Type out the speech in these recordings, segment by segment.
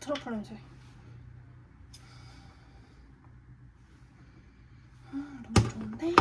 트러플 냄새. 너무 좋은데?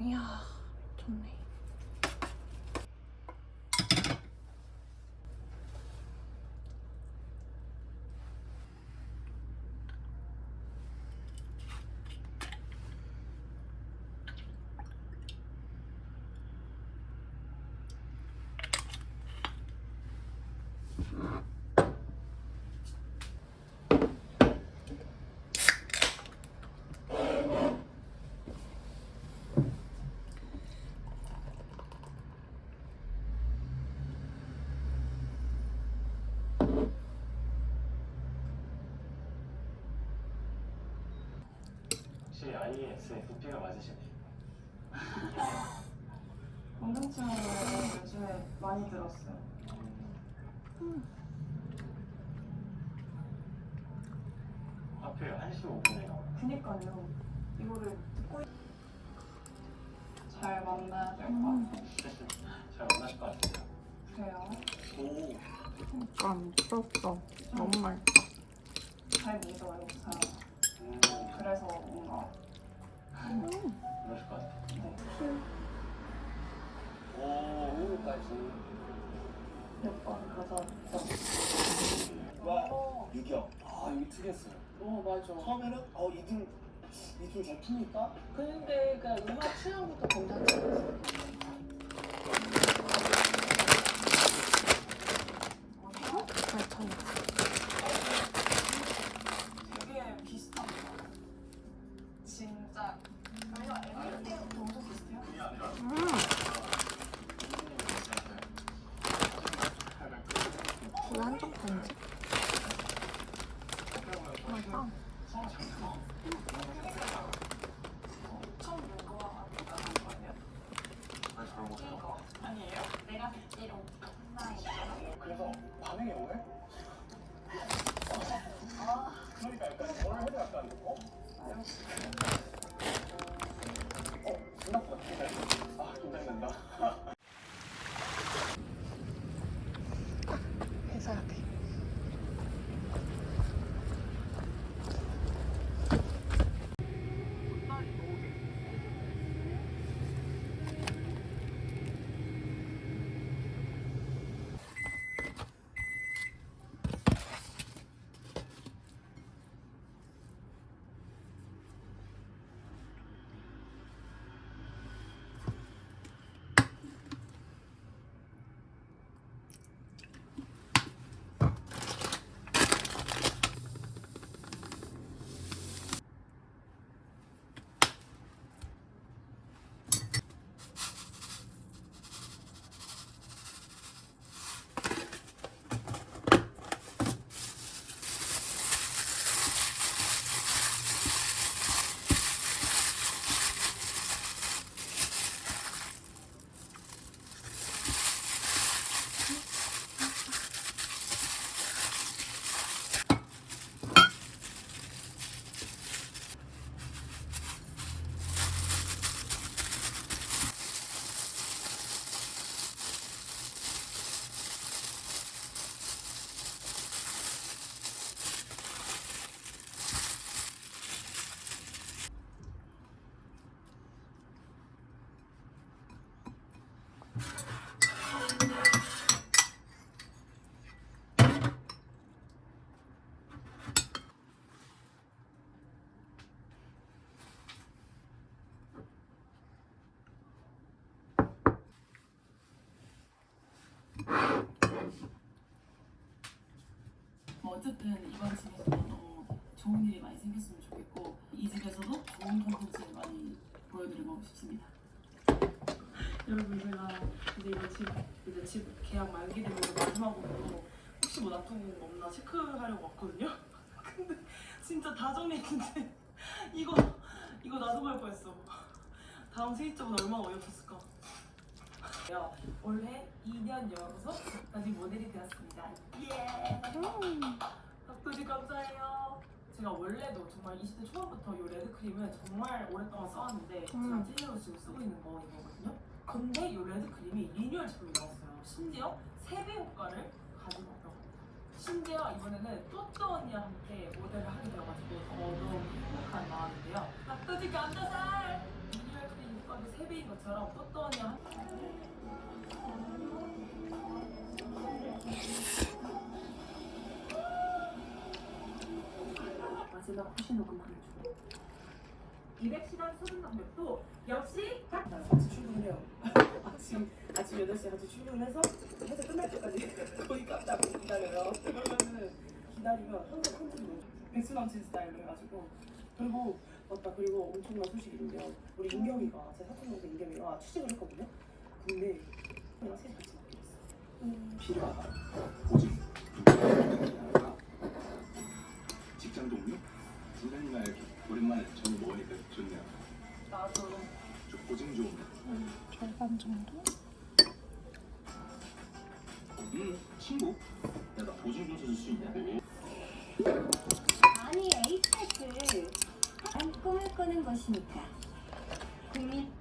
이야, 좋네. 혹시 ISFP가 맞으신가요? 건강증을 요즘에 많이 들었어요. 하필 1시 5분에 나와요. 그니까요. 이거를 듣고 잘 만나야 될 것 같아요. 잘 만나실 것 같아요. 그래요. 오, 그러니까 미쳤어. 너무 맛있어. 잘 믿어요, 그 사람. 그래서 뭔가 그러실 것 같아요. 네. 오, 오늘까지. 몇 번 가져왔죠. 와, 유경. 아, 여기 특이했어요. 맞아. 처음에는 이둘 잘 풉니까? 근데 그 음악 취향부터 괜찮지 않았어? 잘 쳤네. 되게 비슷합니다. 진짜. 아니요, MBTI도 엄청 비슷해요. 그게 아니라. 왜 한쪽 편지? 맞아. 처음 뭔가 아는 거 아니야? 왜 저런 거 해요? 아니에요? 내가 듣기로 그래서 반응이 오네? 그러니까 약간 뭘 해도 약간 생각보다 긴장된다. 해서야 돼. 어쨌든 이번 집에서도 너무 좋은 일이 많이 생겼으면 좋겠고 이 집에서도 좋은 콘텐츠를 많이 보여드리고 싶습니다. 여러분 제가 이제 집 계약 만기 되면 마지막으로 혹시 뭐 나쁜 거 없나 체크하려고 왔거든요. 근데 진짜 다 정리했는데 이거 나도 갈 뻔했어. 다음 세입자분 얼마나 어이없었을까. 올해 2년 연속까지 모델이 되었습니다. 예. 덕분에 감사해요. 제가 원래도 정말 20대 초반부터 이 레드크림을 정말 오랫동안 써왔는데 제가 찐으로 지금 쓰고 있는 거 이거거든요. 근데 이 레드크림이 리뉴얼 제품이 나왔어요. 심지어 3배 효과를 가지고 왔다고 합니다. 심지어 이번에는 또또 언니와 함께 모델을 하게 되어가지고 너무 행복한 마음인데요. 덕분에 감사살! 리뉴얼 크림 효과도 3배 저랑 뽀또니 한 마지막 훨씬 더 궁금해져. 200시간 소중 강력도 역시 같이 출근해요. 아침 8시에 같이 출근해서 회사 끝날 때까지 거의 깜짝 기다려요. 그러면은 기다리면 항상 편집을 백수 남친 스타일로 해가지고 그리고 맞다 그리고 엄청난 소식인데요. 우리 인겸이가 제 사촌 동생 인겸이가 취직을 했거든요. 근데 그냥 셋이 같이 맡기고 있어요. 필요하다. 보직. 직장 동료? 선생님이랑 이렇게 오랜만에 저녁 먹으니까 좋네요. 나도 저 보증 좀. 절반 정도? 친구? 야, 나 보증 좀 써줄 수 있냐? 아니 에이펙을 한 꿈을 꾸는 것이니까 국민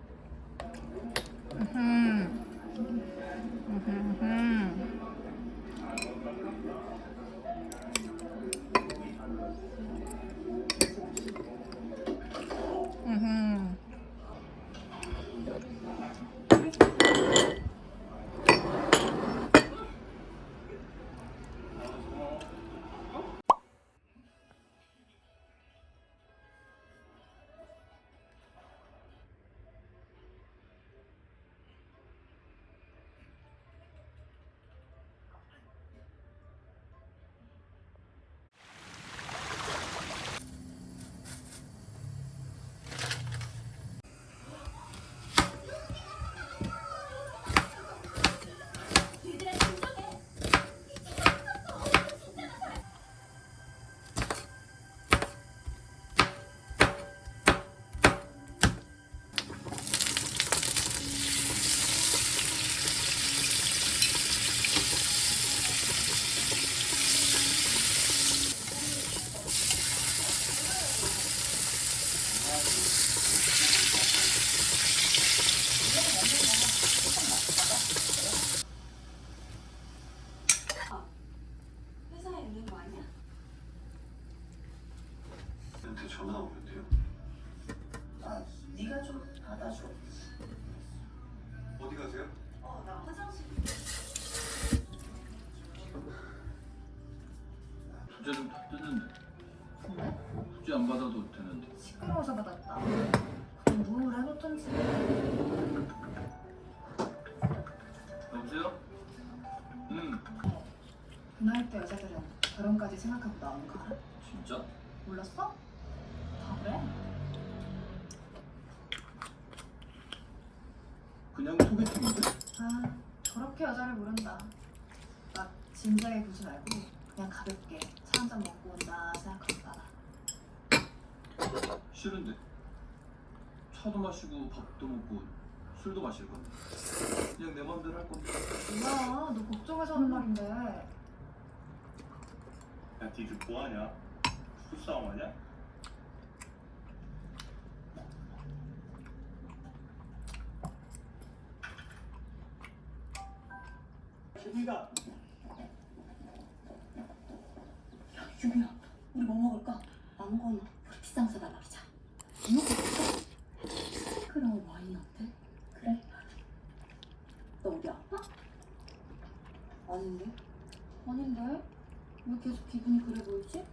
회사에 있는 거 아니야? 한테 전화 오면 돼요. 네가 좀 받아줘. 어디 가세요? 나 화장실 숙제 좀 다 뜯는데. 숙제 안 받아도 되는데. 시끄러워서 받았다. 공부를 해놓던지. 여보세요? 응. 그 나이 때 여자들은 결혼까지 생각하고 나오는 거 알아? 진짜? 몰랐어? 다 그래? 그냥 소개팅인데? 아, 저렇게 여자를 모른다. 막 진지하게 보지 말고 그냥 가볍게 차 한잔 먹고 온다 생각하고 나라. 싫은데. 차도 마시고 밥도 먹고 술도 마실 건데. 그냥 내 맘대로 할 건데. 뭐야, 너 걱정해서 하는 말인데. 야, 니들 뭐하냐? 부부싸움 하냐? 유미가 유미야 우리 뭐 먹을까? 아무거나 우리 비싼 거 사다 말이자 뭐 먹을까? 그럼 와인 어때? 그래 너 어디 아파? 아닌데? 아닌데? 왜 계속 기분이 그래 보이지?